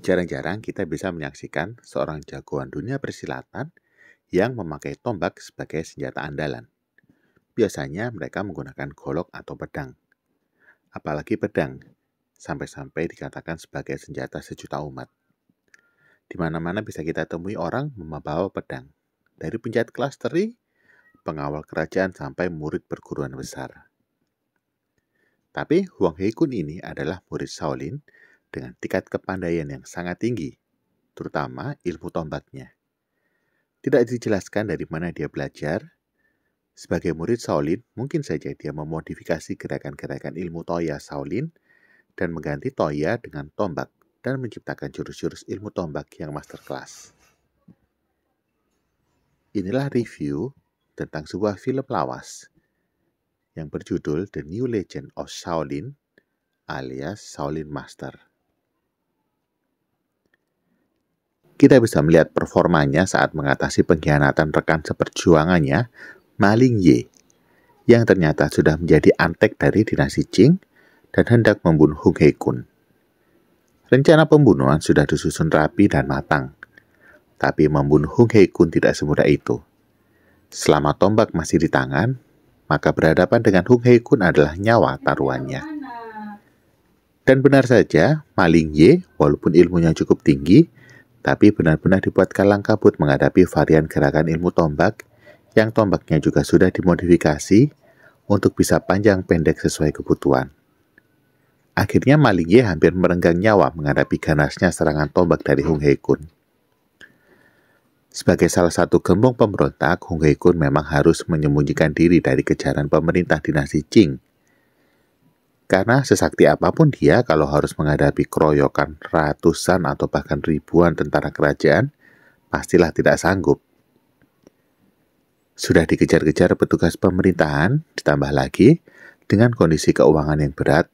Jarang-jarang kita bisa menyaksikan seorang jagoan dunia persilatan yang memakai tombak sebagai senjata andalan. Biasanya mereka menggunakan golok atau pedang. Apalagi pedang, sampai-sampai dikatakan sebagai senjata sejuta umat. Di mana-mana bisa kita temui orang membawa pedang. Dari penjahat kelas teri, pengawal kerajaan sampai murid perguruan besar. Tapi Huang Heikun ini adalah murid Shaolin dengan tingkat kepandaian yang sangat tinggi, terutama ilmu tombaknya. Tidak dijelaskan dari mana dia belajar. Sebagai murid Shaolin, mungkin saja dia memodifikasi gerakan-gerakan ilmu Toya Shaolin dan mengganti Toya dengan tombak dan menciptakan jurus-jurus ilmu tombak yang master class. Inilah review tentang sebuah film lawas yang berjudul The New Legend of Shaolin alias Shaolin Master. Kita bisa melihat performanya saat mengatasi pengkhianatan rekan seperjuangannya, Ma Lingye, yang ternyata sudah menjadi antek dari dinasti Qing dan hendak membunuh Hung Heikun. Rencana pembunuhan sudah disusun rapi dan matang, tapi membunuh Hung Heikun tidak semudah itu. Selama tombak masih di tangan, maka berhadapan dengan Hung Heikun adalah nyawa taruhannya. Dan benar saja, Ma Lingye, walaupun ilmunya cukup tinggi, tapi benar-benar dibuat kalang kabut menghadapi varian gerakan ilmu tombak yang tombaknya juga sudah dimodifikasi untuk bisa panjang pendek sesuai kebutuhan. Akhirnya Ma Lingye hampir merenggang nyawa menghadapi ganasnya serangan tombak dari Hung Heikun. Sebagai salah satu gembong pemberontak, Hung Heikun memang harus menyembunyikan diri dari kejaran pemerintah dinasti Qing. Karena sesakti apapun dia, kalau harus menghadapi keroyokan ratusan atau bahkan ribuan tentara kerajaan, pastilah tidak sanggup. Sudah dikejar-kejar petugas pemerintahan, ditambah lagi dengan kondisi keuangan yang berat,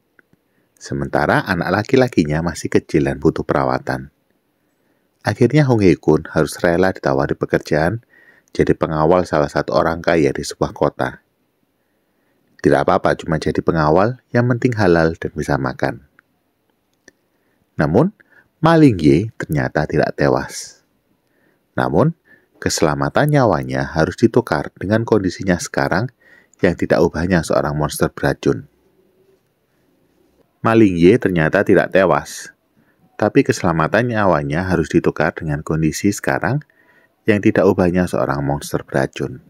sementara anak laki-lakinya masih kecil dan butuh perawatan. Akhirnya Hung Heikun harus rela ditawari pekerjaan jadi pengawal salah satu orang kaya di sebuah kota. Tidak apa-apa cuma jadi pengawal, yang penting halal dan bisa makan. Namun, Ma Lingye ternyata tidak tewas. Namun, keselamatan nyawanya harus ditukar dengan kondisinya sekarang yang tidak ubahnya seorang monster beracun. Ma Lingye ternyata tidak tewas, tapi keselamatan nyawanya harus ditukar dengan kondisi sekarang yang tidak ubahnya seorang monster beracun.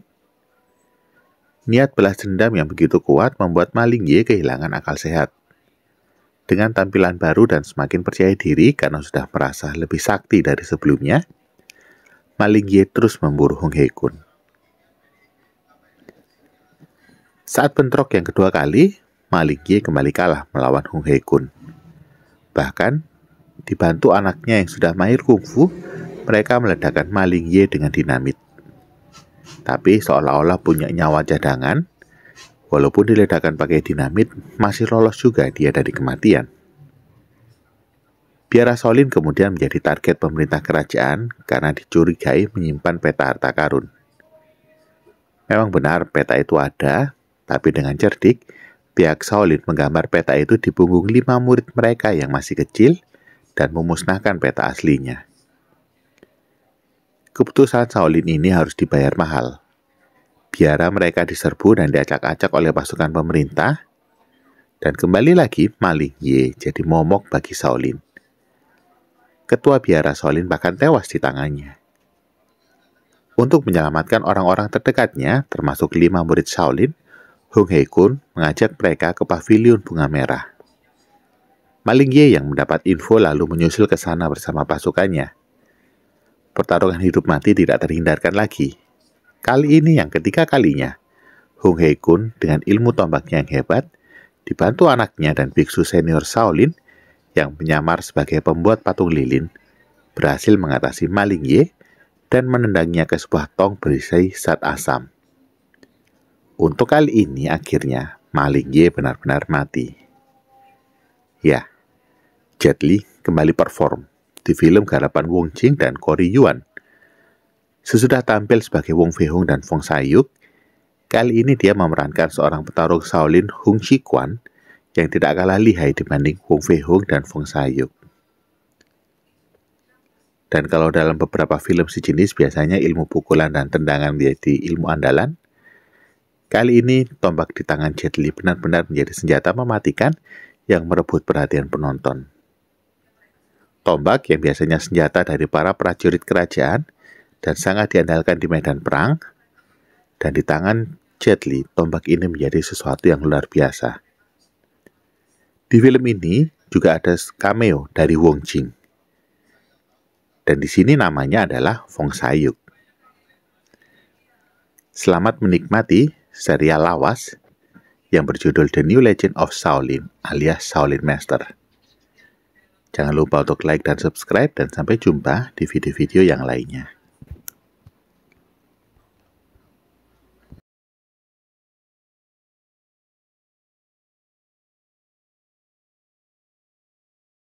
Niat balas dendam yang begitu kuat membuat Ma Lingye kehilangan akal sehat. Dengan tampilan baru dan semakin percaya diri karena sudah merasa lebih sakti dari sebelumnya, Ma Lingye terus memburu Hung Heikun. Saat bentrok yang kedua kali, Ma Lingye kembali kalah melawan Hung Heikun. Bahkan, dibantu anaknya yang sudah mahir kungfu, mereka meledakkan Ma Lingye dengan dinamit. Tapi seolah-olah punya nyawa cadangan, walaupun diledakkan pakai dinamit, masih lolos juga dia dari kematian. Biara Shaolin kemudian menjadi target pemerintah kerajaan karena dicurigai menyimpan peta harta karun. Memang benar peta itu ada, tapi dengan cerdik, pihak Shaolin menggambar peta itu di punggung 5 murid mereka yang masih kecil dan memusnahkan peta aslinya. Keputusan Shaolin ini harus dibayar mahal. Biara mereka diserbu dan diacak-acak oleh pasukan pemerintah, dan kembali lagi Ma Lingye jadi momok bagi Shaolin. Ketua biara Shaolin bahkan tewas di tangannya. Untuk menyelamatkan orang-orang terdekatnya, termasuk 5 murid Shaolin, Hung Heikun mengajak mereka ke pavilion bunga merah. Ma Lingye yang mendapat info lalu menyusul ke sana bersama pasukannya. Pertarungan hidup mati tidak terhindarkan lagi. Kali ini yang ketiga kalinya, Hung Heikun dengan ilmu tombaknya yang hebat, dibantu anaknya dan biksu senior Shaolin yang menyamar sebagai pembuat patung lilin, berhasil mengatasi Ma Lingye dan menendangnya ke sebuah tong berisi zat asam. Untuk kali ini akhirnya Ma Lingye benar-benar mati. Ya, Jet Li kembali perform di film garapan Wong Jing dan Corey Yuan. Sesudah tampil sebagai Wong Fei Hung dan Fong Sayuk, kali ini dia memerankan seorang petarung Shaolin Hung Shikuan yang tidak kalah lihai dibanding Wong Fei Hung dan Fong Sayuk. Dan kalau dalam beberapa film sejenis biasanya ilmu pukulan dan tendangan menjadi ilmu andalan, kali ini tombak di tangan Jet Li benar-benar menjadi senjata mematikan yang merebut perhatian penonton. Tombak yang biasanya senjata dari para prajurit kerajaan dan sangat diandalkan di medan perang, dan di tangan Jet Li, tombak ini menjadi sesuatu yang luar biasa. Di film ini juga ada cameo dari Wong Jing. Dan di sini namanya adalah Fong Sayuk. Selamat menikmati serial lawas yang berjudul The New Legend of Shaolin alias Shaolin Master. Jangan lupa untuk like dan subscribe dan sampai jumpa di video-video yang lainnya.